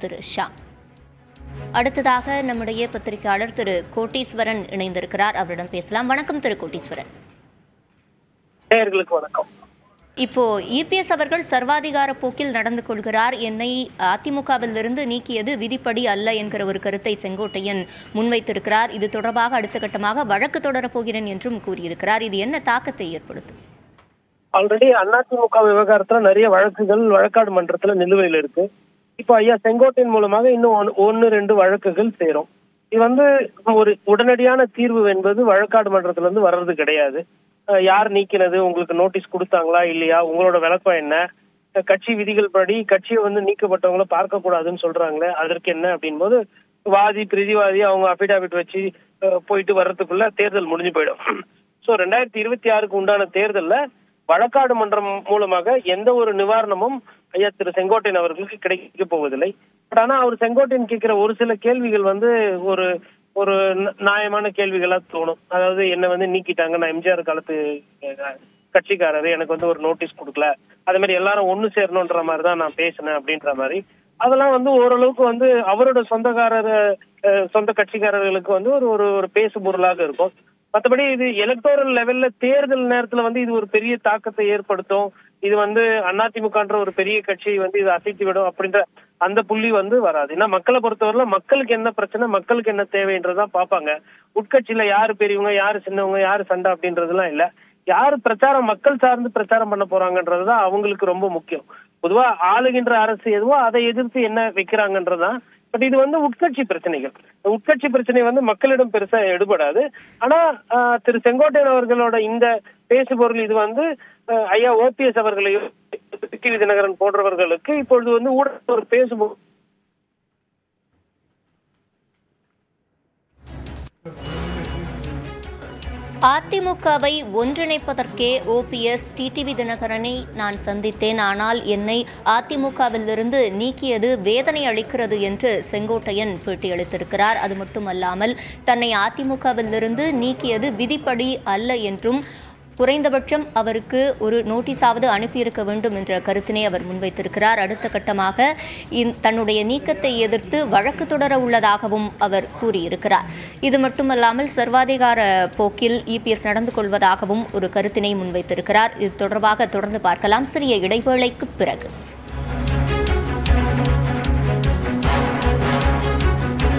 திரு ஷா. அடுத்ததாக நம்முடைய பத்திரிகையாளர் திரு கோட்டீஸ்வரன் இணைந்திருக்கிறார். அவரிடம் பேசலாம். வணக்கம் திரு கோட்டீஸ்வரன். வணக்கம். இப்போ இபிஎஸ் அவர்கள் சர்வாதிகார போக்கில் நடந்து கொள்கிறார், என்னை அதிமுகவிலிருந்து நீக்கியது விதிப்படி அல்ல என்கிற ஒரு கருத்தை செங்கோட்டையன் முன்வைத்திருக்கிறார். இது தொடர்பாக அடுத்த கட்டமாக வழக்கு தொடரப்போகிறேன் என்றும் கூறியிருக்கிறார். இது என்ன தாக்கத்தை ஏற்படுத்தும்? ஆல்ரெடி அதிமுக விவகாரத்துல நிறைய வழக்குகள் வழக்காடு மன்றத்துல நிலுவையில் இருக்கு. இப்ப ஐயா செங்கோட்டையின் மூலமாக இன்னும் 1-2 வழக்குகள் சேரும். இது ஒரு உடனடியான தீர்வு என்பது வழக்காடு மன்றத்துல இருந்து வர்றது கிடையாது. யார் நீக்கினது, உங்களுக்கு நோட்டீஸ் கொடுத்தாங்களா இல்லையா, உங்களோட விளக்கம் என்ன, கட்சி விதிகள் படி கட்சியை நீக்கப்பட்டவங்கள பார்க்க கூடாதுன்னு சொல்றாங்களே அதற்கு என்ன அப்படின் போது வாதி பிரதிவாதி அவங்க அபிடாவிட் வச்சு போயிட்டு வர்றதுக்குள்ள தேர்தல் முடிஞ்சு போயிடும். சோ 2026க்கு உண்டான தேர்தல்ல வழக்காடு மன்றம் மூலமாக எந்த ஒரு நிவாரணமும் ஐயா திரு செங்கோட்டையன் அவர்களுக்கு கிடைக்க போவதில்லை. பட் ஆனா அவர் செங்கோட்டையன் கேட்கிற ஒரு சில கேள்விகள் ஒரு ஒரு நியாயமான கேள்விகளா தோணும். அதாவது என்ன நீக்கிட்டாங்க, நான் எம்ஜிஆர் காலத்து கட்சிக்காரரு, எனக்கு ஒரு நோட்டீஸ் கொடுக்கல, அதே மாதிரி எல்லாரும் ஒண்ணு சேரணும்ன்ற மாதிரிதான் நான் பேசினேன் அப்படின்ற மாதிரி அதெல்லாம் ஓரளவுக்கு அவரோட சொந்த கட்சிக்காரர்களுக்கு ஒரு பேசு பொருளாக இருக்கும். மற்றபடி இது எலக்டோரல் லெவல்ல தேர்தல் நேரத்துல இது ஒரு பெரிய தாக்கத்தை ஏற்படுத்தும். இது அதிமுகன்ற ஒரு பெரிய கட்சியை இது அசைத்து விடும் அப்படின்ற அந்த புள்ளி வராது. ஏன்னா மக்களை பொறுத்தவரையில மக்களுக்கு என்ன பிரச்சனை, மக்களுக்கு என்ன தேவைன்றதான் பாப்பாங்க. உட்கட்சியில யாரு பெரியவங்க, யாரு சின்னவங்க, யாரு சண்டை அப்படின்றதுலாம் இல்ல. யாரு பிரச்சாரம் மக்கள் சார்ந்து பிரச்சாரம் பண்ண போறாங்கன்றதுதான் அவங்களுக்கு ரொம்ப முக்கியம். பொதுவா ஆளுகின்ற அரசு எதுவோ அதை எதிர்த்து என்ன வைக்கிறாங்கன்றதான். பட் இது உட்கட்சி பிரச்சனைகள். உட்கட்சி பிரச்சனை மக்களிடம் பெருசா எடுபடாது. ஆனா திரு செங்கோட்டையன் அவர்களோட இந்த பேசு பொருள் இது ஐயா ஓபிஎஸ் அவர்களையும் டிடிவி தினகரன் போன்றவர்களுக்கு இப்பொழுது ஊடக ஒரு பேசு அதிமுகவை ஒன்றிணைப்பதற்கே ஓபிஎஸ் டிடிவி தினகரனை நான் சந்தித்தேன், ஆனால் என்னை அதிமுகவிலிருந்து நீக்கியது வேதனை அளிக்கிறது என்று செங்கோட்டையன் பேட்டியளித்திருக்கிறார். அது மட்டுமல்லாமல் தன்னை அதிமுகவிலிருந்து நீக்கியது விதிப்படி அல்ல என்றும் குறைந்தபட்சம் அவருக்கு ஒரு நோட்டீஸாவது அனுப்பியிருக்க வேண்டும் என்ற கருத்தினை அவர் முன்வைத்திருக்கிறார். அடுத்த கட்டமாக தன்னுடைய நீக்கத்தை எதிர்த்து வழக்கு தொடர உள்ளதாகவும் அவர் கூறியிருக்கிறார். இது மட்டுமல்லாமல் சர்வாதிகார போக்கில் இபிஎஸ் நடந்து கொள்வதாகவும் ஒரு கருத்தினை முன்வைத்திருக்கிறார். இது தொடர்பாக தொடர்ந்து பார்க்கலாம் சிறிய இடைவேளைக்கு பிறகு.